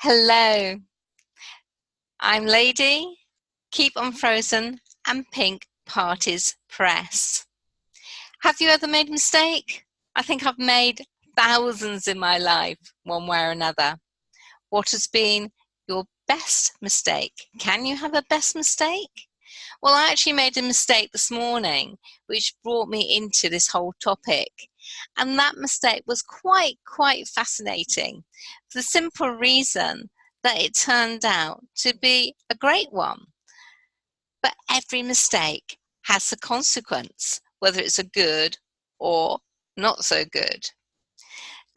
Hello, I'm Ladey, Keep Unfrozen and Pink Parties Press. Have you ever made a mistake? I think I've made thousands in my life, one way or another. What has been your best mistake? Can you have a best mistake? Well, I actually made a mistake this morning, which brought me into this whole topic. And that mistake was quite fascinating for the simple reason that it turned out to be a great one. But every mistake has a consequence, whether it's a good or not so good.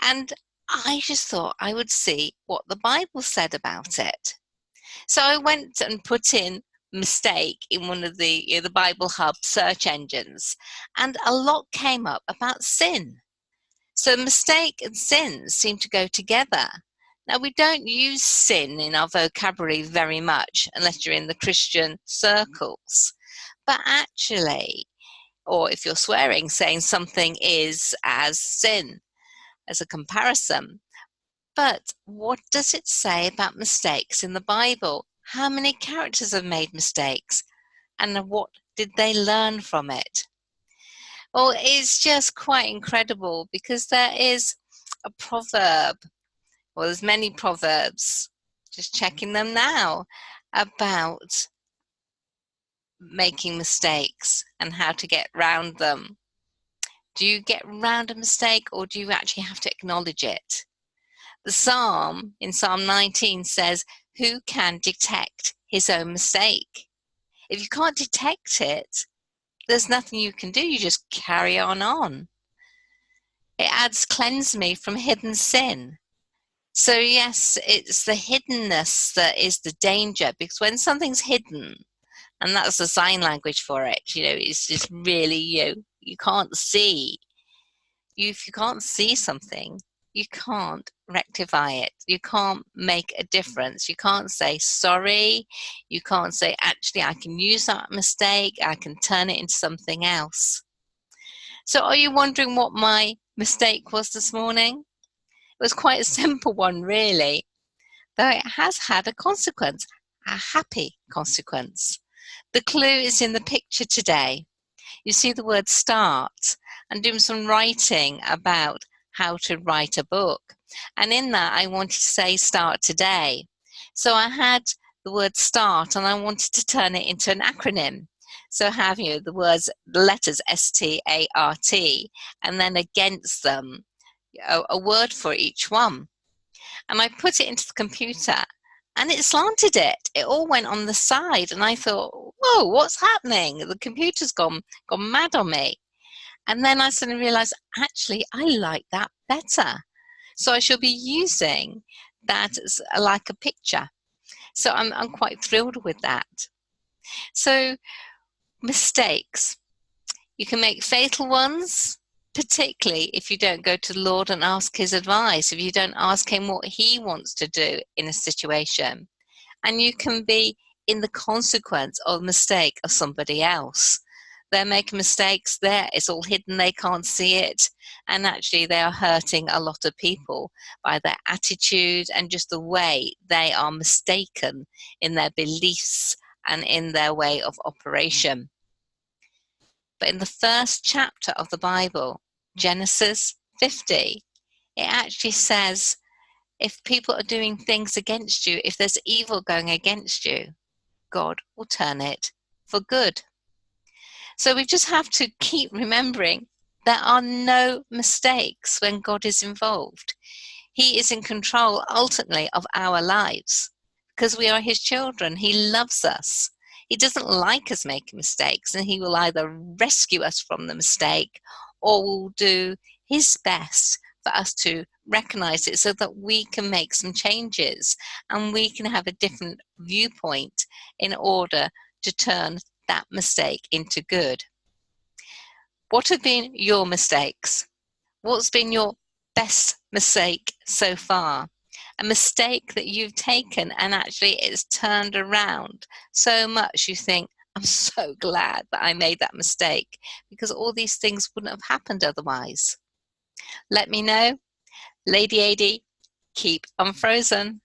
And I just thought I would see what the Bible said about it. So I went and put in mistake in one of the Bible Hub search engines, and a lot came up about sin. So mistake and sin seem to go together. Now, we don't use sin in our vocabulary very much unless you're in the Christian circles. But actually, or if you're swearing, saying something is as sin, as a comparison. But what does it say about mistakes in the Bible? How many characters have made mistakes? And what did they learn from it? Well, it's just quite incredible because there is a proverb, well, there's many proverbs, just checking them now, about making mistakes and how to get around them. Do you get around a mistake or do you actually have to acknowledge it? The Psalm in Psalm 19 says, who can detect his own mistake? If you can't detect it, there's nothing you can do. You just carry on. It adds, cleanse me from hidden sin. So yes, it's the hiddenness that is the danger, because when something's hidden, and that's the sign language for it, it's just really, you can't see. If you can't see something, you can't rectify it. You can't make a difference. You can't say sorry. You can't say, actually, I can use that mistake. I can turn it into something else. So are you wondering what my mistake was this morning? It was quite a simple one, really, though it has had a consequence, a happy consequence. The clue is in the picture today. You see the word start, and doing some writing about how to write a book. And in that, I wanted to say start today. So I had the word start, and I wanted to turn it into an acronym. So have the letters S-T-A-R-T, and then against them, a word for each one. And I put it into the computer, and it slanted it. It all went on the side, and I thought, whoa, what's happening? The computer's gone mad on me. And then I suddenly realized, actually, I like that better. So I shall be using that as like a picture. So I'm quite thrilled with that. So mistakes. You can make fatal ones, particularly if you don't go to the Lord and ask his advice, if you don't ask him what he wants to do in a situation. And you can be in the consequence of a mistake of somebody else. They're making mistakes there, it's all hidden, they can't see it. And actually they are hurting a lot of people by their attitude and just the way they are mistaken in their beliefs and in their way of operation. But in the first chapter of the Bible, Genesis 50, it actually says, if people are doing things against you, if there's evil going against you, God will turn it for good. So we just have to keep remembering there are no mistakes when God is involved. He is in control ultimately of our lives because we are his children. He loves us. He doesn't like us making mistakes, and he will either rescue us from the mistake or will do his best for us to recognize it so that we can make some changes and we can have a different viewpoint in order to turn that mistake into good. What have been your mistakes? What's been your best mistake so far? A mistake that you've taken and actually it's turned around so much you think, I'm so glad that I made that mistake because all these things wouldn't have happened otherwise. Let me know. Lady Adey, keep unfrozen.